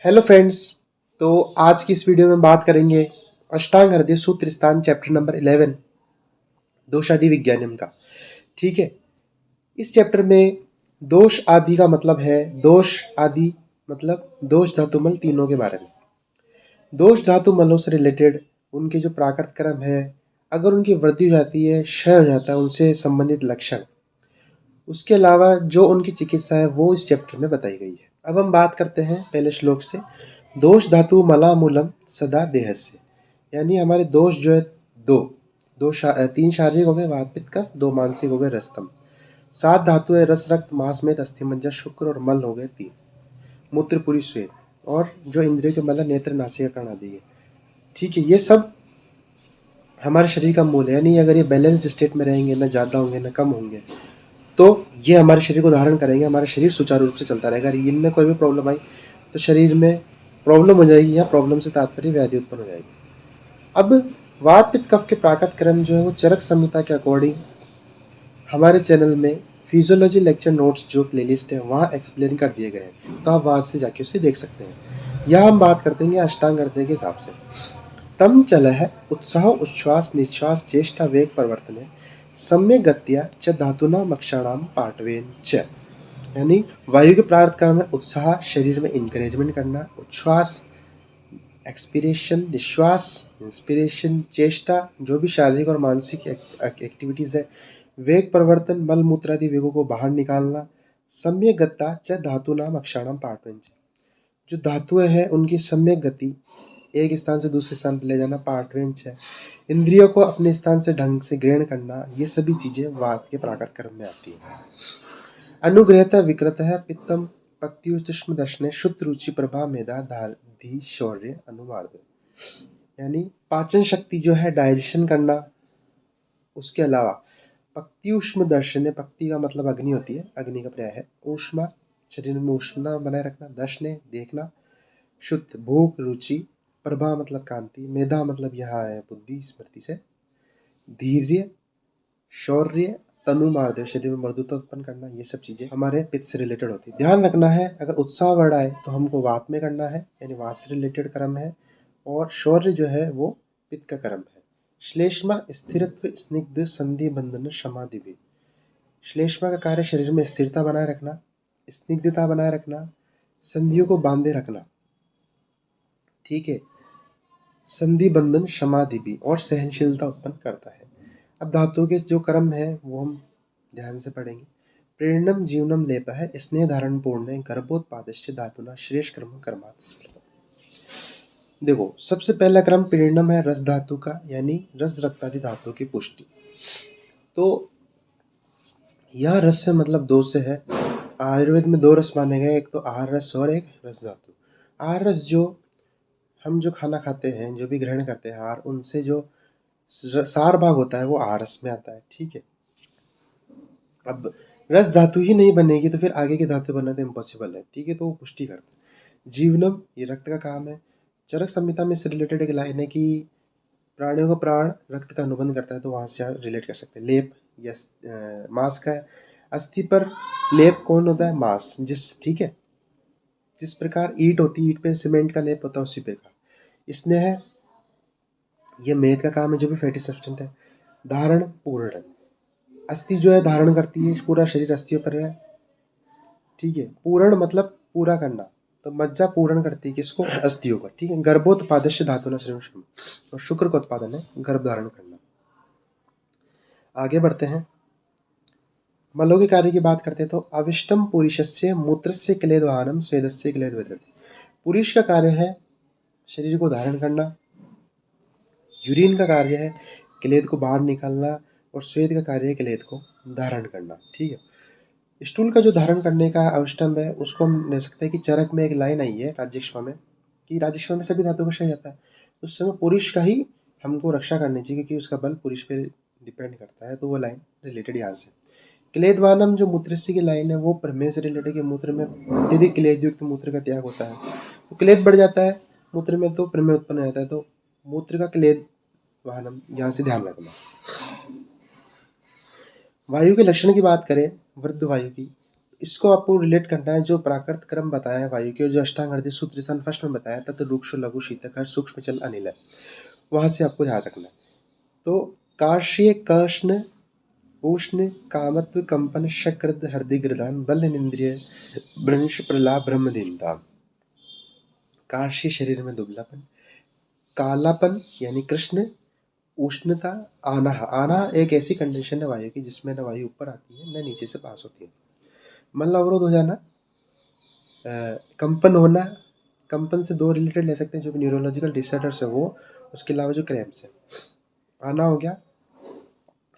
Hello friends. तो आज की इस वीडियो में बात करेंगे अष्टांग हृदय सूत्र स्थान चैप्टर नंबर 11 दोष आदि विज्ञानम का। ठीक है, इस चैप्टर में दोष आदि का मतलब है दोष आदि मतलब दोष धातु मल तीनों के बारे में। दोष धातु मलों से रिलेटेड उनके जो प्राकृत क्रम है, अगर उनकी वृद्धि हो जाती है, क्षय हो जाता है, उनसे संबंधित लक्षण, उसके अलावा जो उनकी चिकित्सा है वो इस चैप्टर में बताई गई है। अब हम बात करते हैं पहले श्लोक से। दोष धातु मलामूलम सदा देहस्य, यानी हमारे दोष जो है तीन शारीरिक हो गए, वात पित्त कफ, दो मानसिक हो गए रस्तम। सात धातु है रस रक्त मांस मेद अस्थि मज्जा शुक्र, और मल हो गए तीन, मूत्र पुरी श्वेत, और जो इंद्रियों के मल नेत्र नासिका कर्ण आदि है। ठीक है, ये सब हमारे शरीर का मूल है, यानी अगर ये बैलेंस्ड स्टेट में रहेंगे, ना ज़्यादा होंगे ना कम होंगे, तो ये हमारे शरीर को धारण करेंगे, हमारा शरीर सुचारू रूप से चलता रहेगा। अगर इनमें कोई भी प्रॉब्लम आई तो शरीर में प्रॉब्लम हो जाएगी, या प्रॉब्लम से तात्पर्य व्याधि उत्पन्न हो जाएगी। अब वात पित्त कफ के प्राकृत क्रम जो है वो चरक संहिता के अकॉर्डिंग हमारे चैनल में फिजियोलॉजी लेक्चर नोट्स जो प्लेलिस्ट है वहाँ एक्सप्लेन कर दिए गए हैं, तो आप वहाँ से जाके उसे देख सकते हैं। यह हम बात करते हैं अष्टांग हृदय के हिसाब से। तम चल है उत्साह उच्छ्वास निश्वास चेष्टा वेग परिवर्तन सम्यक गत्या च धातुना मक्षाणाम पाठवेन च, यानी वायु के प्राकृत क्रम में उत्साह, शरीर में इंकरेजमेंट करना, उच्छ्वास एक्सपीरेशन, निश्वास इंस्पिरेशन, चेष्टा जो भी शारीरिक और मानसिक एक्टिविटीज है, वेग परिवर्तन मल मूत्र आदि वेगों को बाहर निकालना, सम्यक गत्ता च धातु नाम अक्षाणाम पाठवेन, जो धातुएं हैं उनकी सम्यक गति, एक स्थान से दूसरे स्थान पर ले जाना, पाठवेंच है, इंद्रियों को अपने स्थान से ढंग से ग्रहण करना, ये सभी चीजें वात के प्राकृत क्रम में आती है। अनुग्रहता विकृत है पित्तम पक्तियुष्म दर्शने शुद्ध रुचि प्रभा मेधा धाधि शौर्य अनुमार्द, यानी पाचन शक्ति जो है डाइजेशन करना, उसके अलावा पक्तियुष्म दर्शने, पक्ति का मतलब अग्नि होती है, अग्नि का पर्याय है ऊष्मा, शरीर में उष्णता बनाए रखना, दर्शने देखना, शुद्ध भूख रुचि, प्रभा मतलब कांति, मेधा मतलब यहाँ है बुद्धि स्मृति से, धैर्य शौर्य, तनु मार्दव शरीर में मृदुता उत्पन्न करना, ये सब चीजें हमारे पित्त से रिलेटेड होती है। ध्यान रखना है, अगर उत्साह बढ़ आए तो हमको वात में करना है, यानी वात से रिलेटेड कर्म है, और शौर्य जो है वो पित्त का कर्म है। श्लेष्मा स्थिरत्व स्निग्ध संधि बंधन समाधि भी, श्लेष्मा का कार्य शरीर में स्थिरता बनाए रखना, स्निग्धता बनाए रखना, संधियों को बांधे रखना। ठीक है, संधि बंधन समाधि भी, और सहनशीलता उत्पन्न करता है। अब धातुओं के जो कर्म है वो हम ध्यान से पढ़ेंगे। प्रेरणम जीवनम लेप है स्नेह धारण पूर्ण गर्भोत्पादश्च धातुना श्रेष्ठ कर्म कर्मात् स्मृतम्। देखो, सबसे पहला क्रम प्रेरणम है रस धातु का, यानी रस रक्तादि धातु की पुष्टि। तो यह रस से मतलब दो से है। आयुर्वेद में दो रस माने गए, एक तो आहार रस और एक रस धातु। आहार रस जो हम जो खाना खाते हैं, जो भी ग्रहण करते हैं आहार, उनसे जो सार भाग होता है वो आहार रस में आता है। ठीक है, अब रस धातु ही नहीं बनेगी तो फिर आगे की धातु बनना तो इम्पॉसिबल है। ठीक है, तो वो पुष्टि करते हैं। जीवनम ये रक्त का काम है। चरक संहिता में इससे रिलेटेड एक लाइन है कि प्राणियों का प्राण रक्त का अनुबंध करता है, तो वहां से रिलेट कर सकते हैं। लेप यस मांस का है, अस्थि पर लेप कौन होता है? मांस। ठीक है, जिस प्रकार ईंट होती है, ईंट पे सीमेंट का लेप होता है, उसी प्रकार स्नेह है, ये मेद का काम है, जो भी फैटी सब्सटेंट है। धारण पूर्ण, अस्थि जो है धारण करती है, पूरा शरीर अस्थियों पर है। ठीक है, पूर्ण मतलब पूरा करना, तो मज्जा पूर्ण करती है किसको? अस्थियों को। ठीक है, गर्भोत्पादस्य धातु न श्रेष्ठम, और शुक्र का उत्पादन है गर्भ धारण करना। आगे बढ़ते हैं, मलों के कार्य की बात करते हैं। तो अविष्टम पुरुषस्य मूत्रस्य क्लेदवाहनम स्वेदस्य क्लेदवृद्धि, पुरुष का कार्य है शरीर को धारण करना, यूरिन का कार्य है क्लेद को बाहर निकालना, और स्वेद का कार्य है क्लेद को धारण करना। ठीक है, स्टूल का जो धारण करने का अविष्टम है उसको हम ले सकते हैं कि चरक में एक लाइन आई है राजस्व में, कि राजस्व में सभी धातु का क्षय जाता है, तो उस समय पुरुष का ही हमको रक्षा करनी चाहिए, क्योंकि उसका बल पुरुष पे डिपेंड करता है। तो वो लाइन रिलेटेड यहाँ से। क्लेदवानम जो मूत्रस्य की लाइन है वो प्रमेय से रिलेटेड है, मूत्र में अत्यधिक क्लेद युक्त मूत्र का त्याग होता है, तो क्लेद बढ़ जाता है मूत्र में, तो प्रमेय उत्पन्न हो जाता है। तो मूत्र का क्लेद वाहनम, यहाँ से ध्यान रखना। वायु के लक्षण की बात करें, वृद्ध वायु की, इसको आपको रिलेट करना है जो प्राकृत क्रम बताया है वायु के, जो अष्टांग हृदय सूत्र स्थान फर्स्ट में बताया तथा रुक्ष लघु शीतक सूक्ष्म जल अनिल है, वहां से आपको ध्यान रखना है। तो कार्ष्य कृष्ण उष्ण कामत्व कंपन शक्रद हृदय गृदान बल इंद्रिय भ्रंश प्रलाप ब्रह्मदीनता। कार्ष्य शरीर में दुबलापन, कालापन यानी कृष्ण, उष्णता, आना। आना एक ऐसी कंडीशन है वायु की जिसमें न वायु ऊपर आती है न नीचे से पास होती है। मल अवरोध हो जाना, कंपन होना, कंपन से दो रिलेटेड ले सकते हैं, जो भी न्यूरोलॉजिकल डिसऑर्डर्स है वो, उसके अलावा जो क्रैम्प्स है। आना हो गया,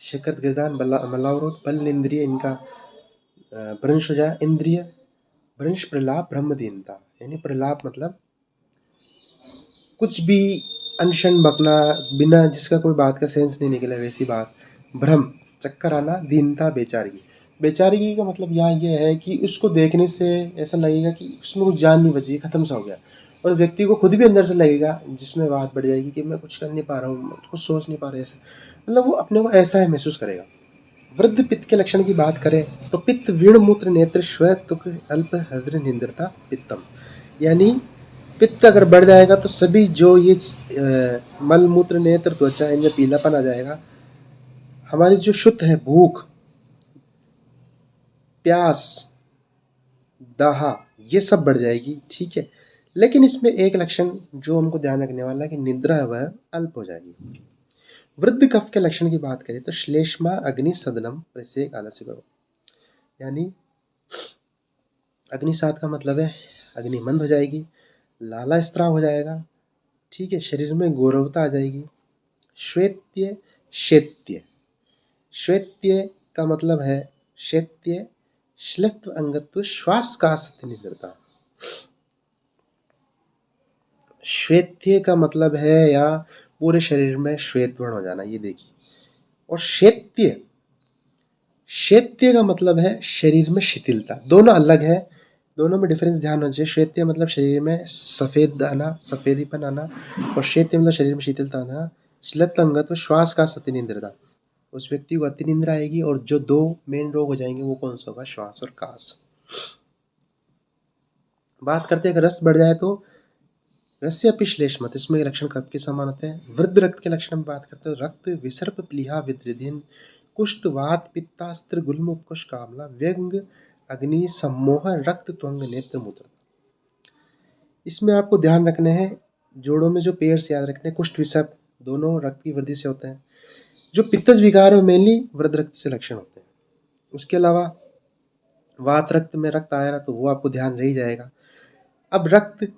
शिखर गिरदान मलावरोध, बल इंद्रिय इनका भ्रंश हो जाए, इंद्रिय भ्रंश प्रलाप ब्रह्मदीनता, यानी प्रलाप मतलब कुछ भी अनशन बकना, बिना जिसका कोई बात का सेंस नहीं निकला वैसी बात, भ्रम चक्कर आना, दीनता बेचारगी। बेचारगी का मतलब यहाँ ये है कि उसको देखने से ऐसा लगेगा कि उसमें कुछ जान नहीं बची, खत्म सा हो गया, और व्यक्ति को खुद भी अंदर से लगेगा, जिसमें बात बढ़ जाएगी कि मैं कुछ कर नहीं पा रहा हूँ, कुछ सोच नहीं पा रहा, ऐसा मतलब वो अपने को ऐसा है महसूस करेगा। वृद्ध पित्त के लक्षण की बात करें तो पित्त वीण मूत्र नेत्र श्वेत तुक अल्प हृदय निंद्रता पित्तम, यानी पित्त अगर बढ़ जाएगा तो सभी जो ये मल मूत्र नेत्र त्वचा इनमें पीलापन आ जाएगा। हमारी जो शुद्ध है भूख, प्यास, दाहा, ये सब बढ़ जाएगी, ठीक है। लेकिन इसमें एक लक्षण जो हमको ध्यान रखने वाला है कि निद्रा है वह अल्प हो जाएगी। वृद्ध कफ के लक्षण की बात करें तो श्लेष्मा अग्नि सदनम प्रसेक आलस्य करो, यानी अग्निसात का मतलब है अग्नि मंद हो जाएगी, लाला स्त्राव हो जाएगा, ठीक है, शरीर में गौरवता आ जाएगी। श्वेत्य शैत्य, श्वेत्य का मतलब है शैत्य श्लित्व अंगत्व श्वास का सत्य निद्रता। श्वेत्य का मतलब है या पूरे शरीर में श्वेत वर्ण हो जाना, ये देखिए। और शैत्य, शैत्य का मतलब है शरीर में शिथिलता। दोनों अलग है, दोनों में डिफरेंस ध्यान होना चाहिए। श्वेत्य मतलब शरीर में सफेद आना, सफेदीपन आना, और शैत्य मतलब शरीर में शीतलता आना। श्लित अंगत्व श्वास का सत्य निद्रता, उस व्यक्ति को अति निंद्रा आएगी। और जो दो मेन रोग हो जाएंगे वो कौन सा होगा, श्वास और कास। बात करते हैं अगर रस बढ़ जाए तो रस्य पिश्लेष्मत, इसमें लक्षण कब के समान होते हैं। वृद्ध रक्त के लक्षण में बात करते हैं रक्त विसर्प प्लीहा विद्रिधिन कुष्ठ वात पित्तास्त्र गुल्म उपकोष कामला व्यंग अग्नि सम्मोह रक्त त्वंग नेत्र मूत्र। इसमें आपको ध्यान रखने हैं जोड़ों में जो पेयर्स याद रखने हैं, कुष्ठ विसर्प दोनों रक्त की वृद्धि से होते हैं। जो पित्तज विकार है मेनली वृद्ध रक्त से लक्षण होते हैं। उसके अलावा वात रक्त में रक्त आया रहा तो वो आपको ध्यान रह ही जाएगा। अब रक्त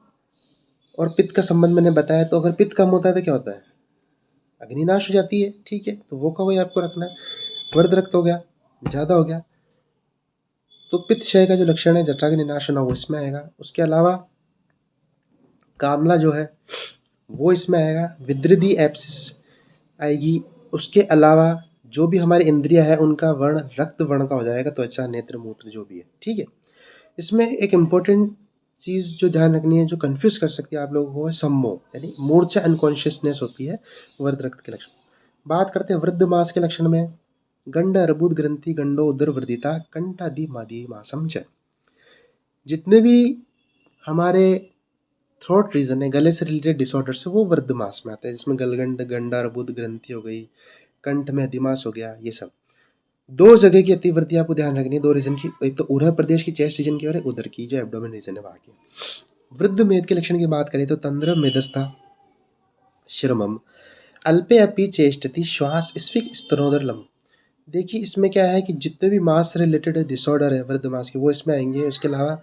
और पित्त का संबंध मैंने बताया, तो अगर पित्त कम होता है तो क्या होता है, अग्निनाश हो जाती है, ठीक है, तो वो का वही आपको रखना है। वर्ध रक्त हो गया, ज़्यादा हो गया तो पित्त क्षय का जो लक्षण है जठाग्नि नाश होना वो इसमें आएगा। उसके अलावा कामला जो है वो इसमें आएगा, विद्रिधि एप्सिस आएगी। उसके अलावा जो भी हमारे इंद्रिय है उनका वर्ण रक्त वर्ण का हो जाएगा, त्वचा नेत्र मूत्र जो भी है, ठीक है। इसमें एक इम्पोर्टेंट चीज़ जो ध्यान रखनी है, जो कंफ्यूज कर सकती है आप लोगों को, है सम्मोह, यानी मूर्छा अनकॉन्शियसनेस होती है वर्ध रक्त के लक्षण। बात करते हैं वृद्ध मास के लक्षण में, गंड अर्बुद ग्रंथि गंडो उदर वर्धिता कंठादि मादि मासम च। जितने भी हमारे थ्रोट रीजन है, गले से रिलेटेड डिसऑर्डर से, वो वृद्ध मास में आता है, जिसमें गलगंड गंडा अर्बुद ग्रंथि हो गई, कंठ में अधिमास हो गया, ये सब। दो जगह की अतिवृद्धि आपको ध्यान रखनी है, दो रीजन की, एक तो उरह प्रदेश की चेस्ट रीजन की और एक उदर की जो एब्डोमेन रीजन है वहाँ की। वृद्ध मेद के लक्षण की बात करें तो तंद्र मेदस्था श्रमम अल्पे अपि चेष्टति श्वास स्फिक स्तनोदर लम। देखिए इसमें क्या है कि जितने भी मास से रिलेटेड डिसऑर्डर है वृद्ध मास के वो इसमें आएंगे। उसके अलावा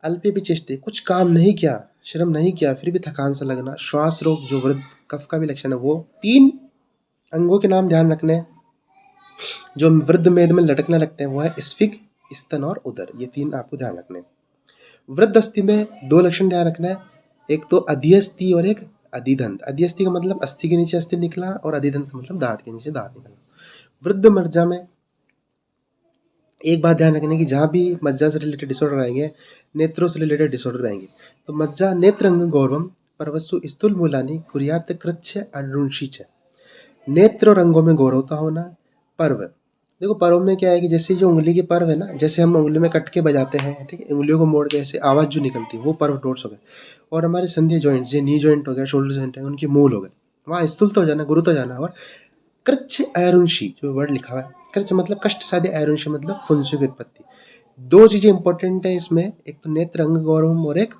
अल्पे भी चेष्टे, कुछ काम नहीं किया, श्रम नहीं किया फिर भी थकान सा लगना, श्वास रोग जो वृद्ध कफ का भी लक्षण है, वो तीन अंगों के नाम ध्यान रखने हैं जो वृद्ध मेद में लटकने लगते हैं, वो है स्फिक, स्तन और उदर, ये तीन आपको ध्यान रखने हैं। वृद्ध अस्थि में दो लक्षण ध्यान रखना है, एक तो अधिअस्थि और एक अधिदंत। अधिअस्थि का मतलब अस्थि के नीचे अस्थि निकला और अधिदंत का मतलब दांत के नीचे दांत निकला। वृद्ध मज्जा में एक बात ध्यान रखने की, जहाँ भी मज्जा से रिलेटेड डिसऑर्डर आएंगे, नेत्रों से रिलेटेड डिसऑर्डर आएंगे, तो मज्जा नेत्र अंग गौरवम परवस्सु स्थूल मूलानी कुरियात कृच्छ अनुंशी। नेत्र और अंगों में गौरवता होना, पर्व देखो पर्व में क्या है कि जैसे जो उंगली के पर्व है ना, जैसे हम उंगली में कट के बजाते हैं, ठीक है, उंगलियों को मोड़ के ऐसे आवाज़ जो निकलती है वो पर्व नोट्स हो गए। और हमारे संधि जॉइंट्स, ये नी जॉइंट हो गया, शोल्डर जॉइंट है, उनके मूल हो गए। वहाँ स्थूल तो हो जाना, गुरु तो जाना। और कृच्छ ऐरुंशी जो वर्ड लिखा हुआ है, कृच्छ मतलब कष्ट साध्य, ऐरुंशी मतलब फुंसियों की उत्पत्ति। दो चीजें इंपॉर्टेंट है इसमें, एक तो नेत्र अंग गौरवम और एक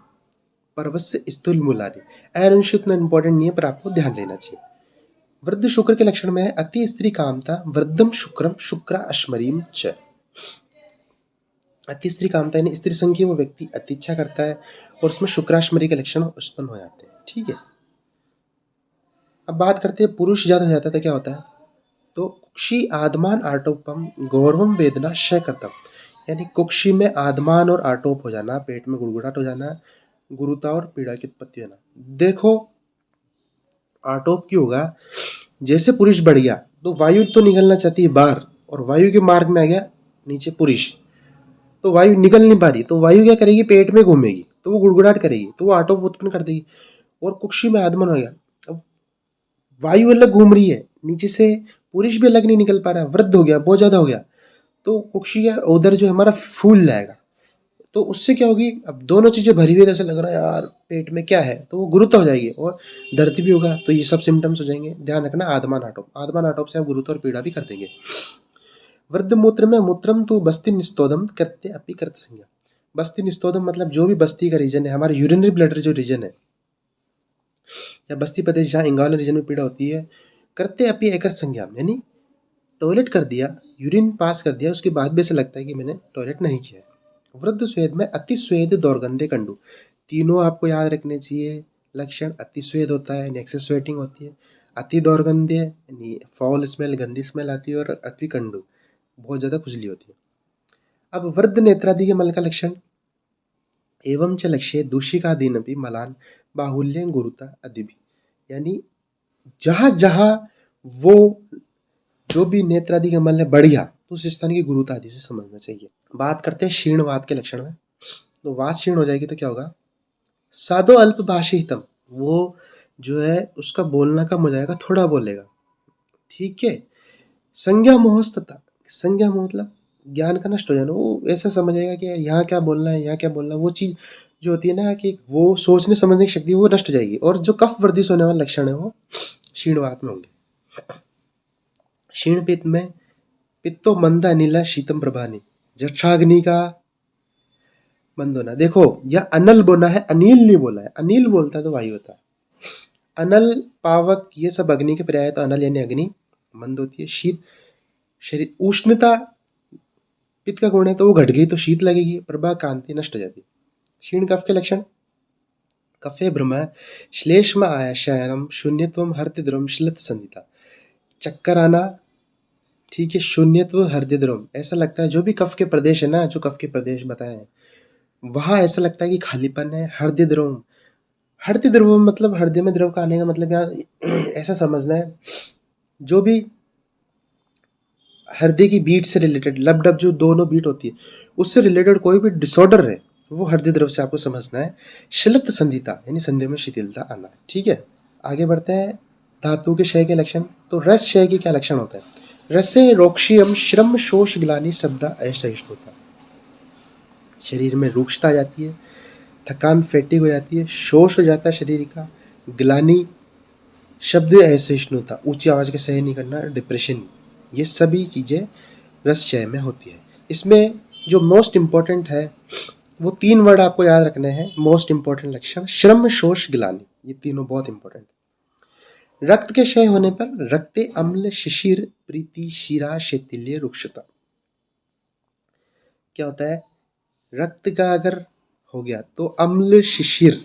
पर्वस्य स्थूल मूलादि। ऐरुंशी उतना इंपॉर्टेंट नहीं है पर आपको ध्यान लेना चाहिए। वृद्ध शुक्र के लक्षण में है अति स्त्री कामता, वृद्धम शुक्रम शुक्र अश्मरीम च। अति स्त्री कामता यानी स्त्री संघ की वो व्यक्ति अति इच्छा करता है और उसमें शुक्राश्मरी के लक्षण उत्पन्न हो जाते हैं, ठीक है। अब बात करते हैं पुरुष ज्यादा हो जाता है तो क्या होता है, तो कुक्षी आदमान आटोपम गौरवम वेदना क्षय करतम, यानी कुक्षी में आदमान और आटोप हो जाना, पेट में गुड़गुड़ाहट हो जाना, गुरुता और पीड़ा की उत्पत्ति होना। देखो आटोप क्यों होगा, जैसे पुरुष बढ़ गया तो वायु तो निकलना चाहती है बाहर, और वायु के मार्ग में आ गया नीचे पुरुष, तो वायु निकल नहीं पा रही, तो वायु क्या करेगी, पेट में घूमेगी तो वो गुड़गुड़ाहट करेगी, तो वो आटोप उत्पन्न कर देगी। और कुक्षी में आदमन हो गया, अब वायु अलग घूम रही है नीचे से, पुरुष भी अलग नहीं निकल पा रहा है, वृद्ध हो गया, बहुत ज्यादा हो गया, तो कुक्षी का उदर जो हमारा फूल जाएगा। तो उससे क्या होगी, अब दोनों चीजें भरी हुई, जैसे लग रहा है यार पेट में क्या है, तो वो गुरुत्व हो जाएगी और दर्द भी होगा, तो ये सब सिम्टम्स हो जाएंगे। ध्यान रखना आदमान आटोप, आदमान आटोप से आप गुरुत्व और पीड़ा भी कर देंगे। वृद्ध मूत्र में मूत्रम तो बस्ती निस्तोदम करते अपनी करते संज्ञा। बस्ती निस्तोदम मतलब जो भी बस्ती का रीजन है, हमारे यूरिनरी ब्लैडर जो रीजन है, या बस्ती प्रदेश जहाँ इंगाल रीजन में पीड़ा होती है, करते अपनी एकर संज्ञा, यानी टॉयलेट कर दिया, यूरिन पास कर दिया, उसके बाद भी ऐसा लगता है कि मैंने टॉयलेट नहीं किया है। वृद्ध स्वेद में अति स्वेद दौर्गंधे कंडू, तीनों आपको याद रखने चाहिए लक्षण। अति स्वेद होता है यानी एक्सेस स्वेटिंग होती है, अति दौर्गंध्य यानी फाउल स्मेल, गंदी स्मेल आती है, और अति कंडू बहुत ज्यादा खुजली होती है। अब वृद्ध नेत्रादि के मल का लक्षण, एवं च लक्ष्य दूषिकादीन भी मलान बाहुल्य गुरुता आदि भी, यानी जहां जहां वो जो भी नेत्रादि का मल है बढ़ गया तो उस स्थान की गुरुता आदि से समझना चाहिए। बात करते हैं क्षीणवात के लक्षण में, तो वात क्षीण हो जाएगी तो क्या होगा, साधो अल्प भाषितम, वो जो है उसका बोलना कम हो जाएगा, थोड़ा बोलेगा, ठीक है। संज्ञा मोहस्तता, संज्ञा मोह मतलब ज्ञान का नष्ट हो जाना, वो ऐसा समझेगा कि यहाँ क्या बोलना है, यहाँ क्या बोलना है, वो चीज जो होती है ना कि वो सोचने समझने की शक्ति वो नष्ट हो जाएगी। और जो कफ वर्धित होने वाले लक्षण है वो क्षीणवात में होंगे। क्षीण पित्त में पित्तो मंदा नीला शीतम प्रभानी, जठराग्नि का मंद होना। देखो यह अनल बोला है, अनिल नहीं बोला है, अनिल बोलता है तो वायु होता है। अनल पावक ये सब अग्नि के पर्याय, तो अनल यानी अग्नि मंद होती है। शीत शरीर, उष्णता पित्त का गुण है तो वो घट गई तो शीत लगेगी, प्रभा कांति नष्ट हो जाती है। क्षीण कफ के लक्षण, कफे भ्रम श्लेष्म आशयनम शून्यत्वम हर्ति द्रवम श्लित संधिता, चक्कर आना, ठीक है, शून्यत्व हृदय द्रव, ऐसा लगता है जो भी कफ के प्रदेश है ना, जो कफ के प्रदेश बताए हैं वहां ऐसा लगता है कि खालीपन है। हृदय द्रव, हृदय द्रव मतलब हृदय में द्रव का आने का मतलब यहाँ ऐसा समझना है, जो भी हृदय की बीट से रिलेटेड, लब डब जो दोनों बीट होती है उससे रिलेटेड कोई भी डिसऑर्डर है वो हृदय द्रव से आपको समझना है। शिलत संधिता यानी संधि में शिथिलता आना, ठीक है। आगे बढ़ते हैं धातु के क्षय के लक्षण, तो रस क्षय के क्या लक्षण होता है, रसे रोक्षियम श्रम शोष ग्लानि शब्द असहिष्णुता, शरीर में रुक्षता आ जाती है, थकान फैटिग हो जाती है, शोष हो जाता है शरीर का, ग्लानि शब्द असहिष्णुता, ऊंची आवाज के सह नहीं करना, डिप्रेशन, ये सभी चीजें रस क्षय में होती है। इसमें जो मोस्ट इंपॉर्टेंट है वो तीन वर्ड आपको याद रखने हैं, मोस्ट इंपॉर्टेंट लक्षण, श्रम शोष ग्लानि, ये तीनों बहुत इंपॉर्टेंट। रक्त के क्षय होने पर रक्ते अम्ल शिशिर प्रीति शिरा शैथिल्य रुक्षता, क्या होता है, रक्त का अगर हो गया तो अम्ल शिशिर,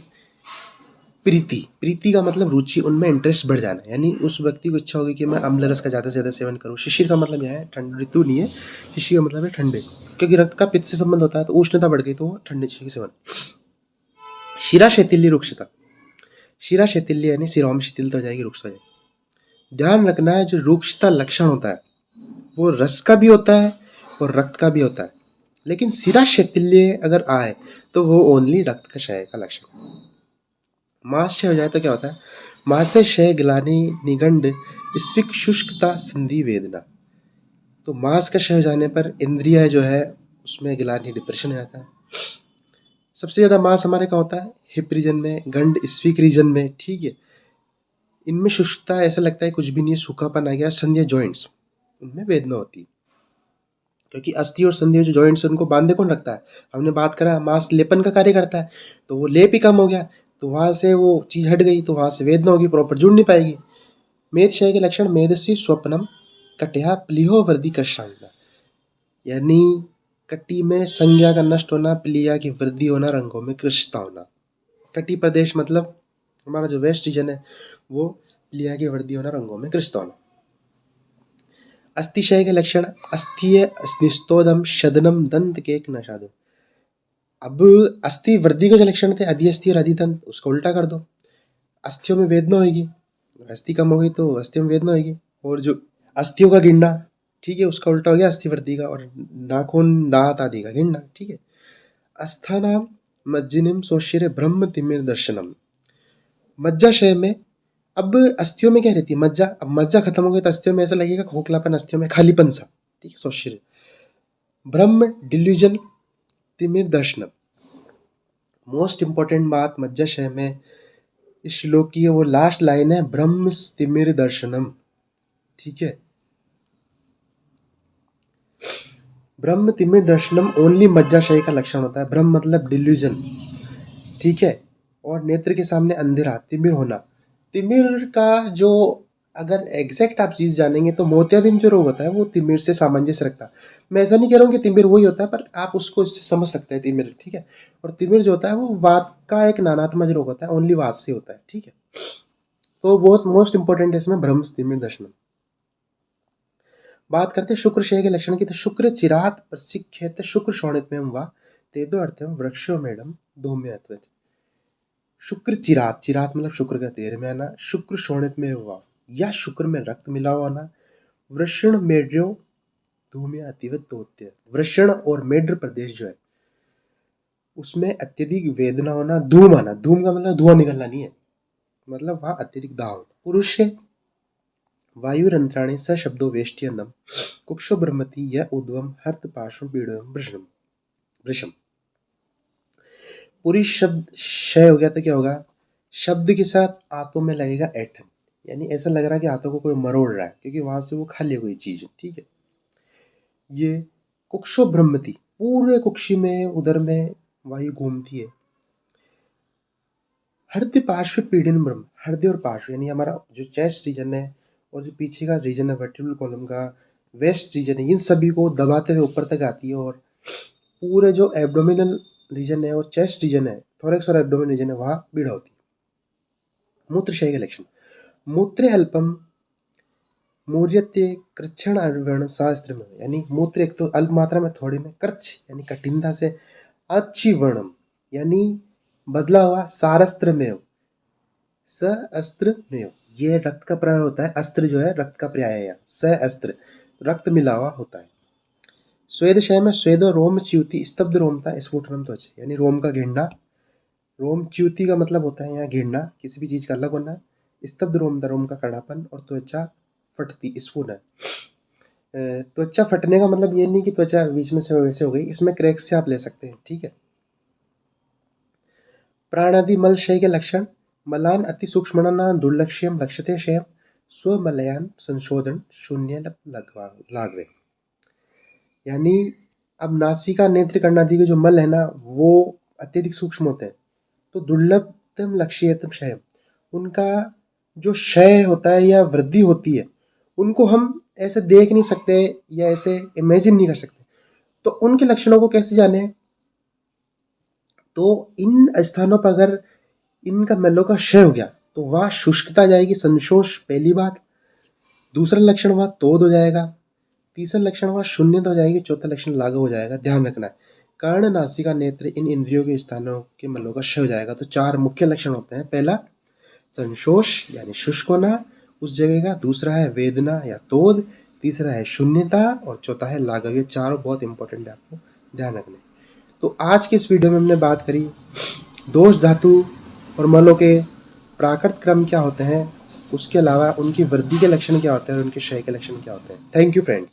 प्रीति, प्रीति का मतलब रुचि, उनमें इंटरेस्ट बढ़ जाना, यानी उस व्यक्ति को इच्छा होगी कि मैं अम्ल रस का ज़्यादा से ज़्यादा सेवन करूँ। शिशिर का मतलब यहाँ है ठंड, ऋतु नहीं है, शिशिर का मतलब है ठंडे, क्योंकि रक्त का पित्त से संबंध होता है, तो उष्णता बढ़ गई तो ठंडे चीज के सेवन। शिरा शैथिल्य रुक्षता, शिरा शैथिल्य यानी सिरों में शिथिलता हो जाएगी, रुक्ष हो जाएगी। ध्यान रखना है जो रुक्षता लक्षण होता है वो रस का भी होता है और रक्त का भी होता है, लेकिन शिरा शैथिल्य अगर आए तो वो ओनली रक्त का क्षय का लक्षण। मांस क्षय हो जाए तो क्या होता है, मांस क्षय ग्लानि निगंड स्विक शुष्कता संधि वेदना, तो मांस का क्षय हो जाने पर इंद्रिय जो है उसमें गिलानी, डिप्रेशन हो जाता है। सबसे ज़्यादा मांस हमारे कहाँ होता है? हिप रीजन में, गंड स्फीक रीजन में, ठीक है। इनमें शुष्कता, ऐसा लगता है कुछ भी नहीं है, सूखापन आ गया। संधियाँ जॉइंट्स, उनमें वेदना होती है, क्योंकि अस्थि और संधियाँ जो जॉइंट्स है उनको बांधे कौन रखता है? हमने बात करा मांस लेपन का कार्य करता है, तो वो लेप ही कम हो गया, तो वहाँ से वो चीज़ हट गई, तो वहाँ से वेदना होगी, प्रॉपर जुड़ नहीं पाएगी। मेद क्षय के लक्षण मेदसी स्वप्नम कटिहा प्लीहो वृद्धि कृष्णांग, यानी कटी में संज्ञा का नष्ट होना, प्लिया की वृद्धि होना, रंगों में कृष्णता होना। कटी प्रदेश मतलब हमारा जो वेस्ट रीजन है, वो प्लिया की वृद्धि होना, रंगों में कृष्णता होना। अस्थिक्षय के लक्षण अस्थिय निस्तोदम शदनम दंत केक नशादो। अब अस्थि वृद्धि के जो लक्षण थे अधिअस्थि और अधिदंत, उसको उल्टा कर दो। अस्थियों में वेदना होगी, अस्थि कम होगी तो अस्थियों में वेदना होगी। और जो अस्थियों का गिरना, ठीक है, उसका उल्टा हो गया अस्थि वृद्धि का, और नाखून दांत आदि का गिरना, ठीक है। अस्थानाम मज्जिनिम सोशिरे ब्रह्म तिमिर दर्शनम। मज्जाशय में अब अस्थियों में क्या रहती है? मज्जा। अब मज्जा खत्म हो गई तो अस्थियों में ऐसा लगेगा खोखलापन, अस्थियों में खालीपन सा, ठीक है, सोशिरे। ब्रह्म डिल्यूजन तिमिर दर्शनम। मोस्ट इंपॉर्टेंट बात मज्जाशय में इस श्लोक की वो लास्ट लाइन है, ब्रह्म तिमिर दर्शनम, ठीक है। ब्रह्म तिमिर दर्शनम ओनली मज्जाशय का लक्षण होता है। ब्रह्म मतलब डिल्यूजन, ठीक है, और नेत्र के सामने अंधेरा, तिमिर होना। तिमिर का जो अगर एग्जैक्ट आप चीज जानेंगे तो मोतियाबिंद जो रोग होता है वो तिमिर से सामंजस्य रखता है। मैं ऐसा नहीं कह रहा हूँ कि तिमिर वही होता है, पर आप उसको इससे समझ सकते हैं तिमिर, ठीक है। और तिमिर जो होता है वो वात का एक नानात्मक रोग होता है, ओनली वात से होता है, ठीक है। तो बहुत मोस्ट इंपॉर्टेंट है इसमें ब्रह्म तिमिर दर्शन। बात करते हैं शुक्र क्षय के लक्षण की, तो शुक्र चिरात प्रशिक्षित शुक्र शोणित में हुआ तेदो अर्थ वृक्षो मेडम धूम्य। शुक्र चिरात, चिरात मतलब शुक्र का तेर में आना, शुक्र शोणित में हुआ या शुक्र में रक्त मिला हुआ आना, वृषण मेड्रो धूम्य अतिवत होते। वृषण और मेड्र प्रदेश जो है उसमें अत्यधिक वेदना होना, धूम आना। धूम का मतलब धुआं निकलना नहीं है, मतलब वहां अत्यधिक दाह होना। पुरुष वायुरंत्राणी स शब्दो वेष्ट्यनम कुक्षो ब्रह्मति या उद्वम हर्त पाशम पीड़म वृषम वृषम। पूरी शब्द क्षय हो गया तो क्या होगा? शब्द के साथ आंतों में लगेगा ऐठन, यानी ऐसा लग रहा है कि आंतों को कोई मरोड़ रहा है, क्योंकि वहां से वो खाली हो गई चीज, ठीक है। ये कुक्षो ब्रह्मति, पूरे कुक्षी में उदर में वायु घूमती है। हृदय पार्श्व पीड़न ब्रह्म, हृदय और पार्श्व यानी हमारा जो चेस्ट रीजन है और जो पीछे का रीजन है वर्टिब्रल कॉलम का वेस्ट रीजन है, इन सभी को दबाते हुए ऊपर तक आती है। और पूरे जो एब्डोमिनल रीजन है और चेस्ट रीजन है, थोरेक्स और एब्डोमिनल रीजन है, वहां पीड़ा होती है। मूत्रशय के लक्षण मूत्र अल्पम मूर्यते कृच्छण अवर्ण शास्त्र में, यानी मूत्र एक तो अल्प मात्रा में, थोड़े में, कृच्छ यानी कठिनता से, अच्छी वर्णम यानी बदला हुआ, सारस्त्र में स अस्त्र में, ये रक्त का पर्याय होता है। अस्त्र जो है रक्त का पर्याय है, यहाँ स अस्त्र रक्त मिला हुआ होता है। स्वेद क्षय में स्वेद रोम च्युति स्तब्ध रोमता स्फुटनम त्वचा, यानी रोम का गिरना। रोम च्युति का मतलब होता है यहाँ गिरना, किसी भी चीज का अलग होना। स्तब्ध रोम रोम का कड़ापन, और त्वचा फटती स्फुट है। त्वचा फटने का मतलब ये नहीं कि त्वचा बीच में से वैसे हो गई, इसमें क्रैक्स से आप ले सकते हैं, ठीक है। प्राणादि मल क्षय के लक्षण मलान अति सूक्ष्म दुर्लक्ष्यम लक्ष्यते क्षयम स्वमलयान संशोधन शून्य लागवे, यानी अब नासिका नेत्र कर्णादि के जो मल है ना वो अत्यधिक सूक्ष्म होते हैं, तो दुर्लभतम लक्ष्यतम क्षय, उनका जो क्षय होता है या वृद्धि होती है उनको हम ऐसे देख नहीं सकते या ऐसे इमेजिन नहीं कर सकते। तो उनके लक्षणों को कैसे जाने? तो इन स्थानों पर अगर इनका मलों का क्षय हो गया तो वहां शुष्कता जाएगी, संशोष पहली बात। दूसरा लक्षण वहां तोद हो जाएगा। तीसरा लक्षण वहां शून्यता हो जाएगी। चौथा लक्षण लागू हो जाएगा। ध्यान रखना है, कर्ण नासिका नेत्र इन इंद्रियों के स्थानों के मलों का क्षय हो जाएगा। तो चार मुख्य लक्षण होते हैं। पहला संशोष यानी शुष्क होना उस जगह का, दूसरा है वेदना या तोद, तीसरा है शून्यता, और चौथा है लाघव। ये चारों बहुत इंपॉर्टेंट है, आपको ध्यान रखना है। तो आज के इस वीडियो में हमने बात करी दोष धातु और मलों के प्राकृत क्रम क्या होते हैं, उसके अलावा उनकी वृद्धि के लक्षण क्या होते हैं और उनके क्षय के लक्षण क्या होते हैं। Thank you friends.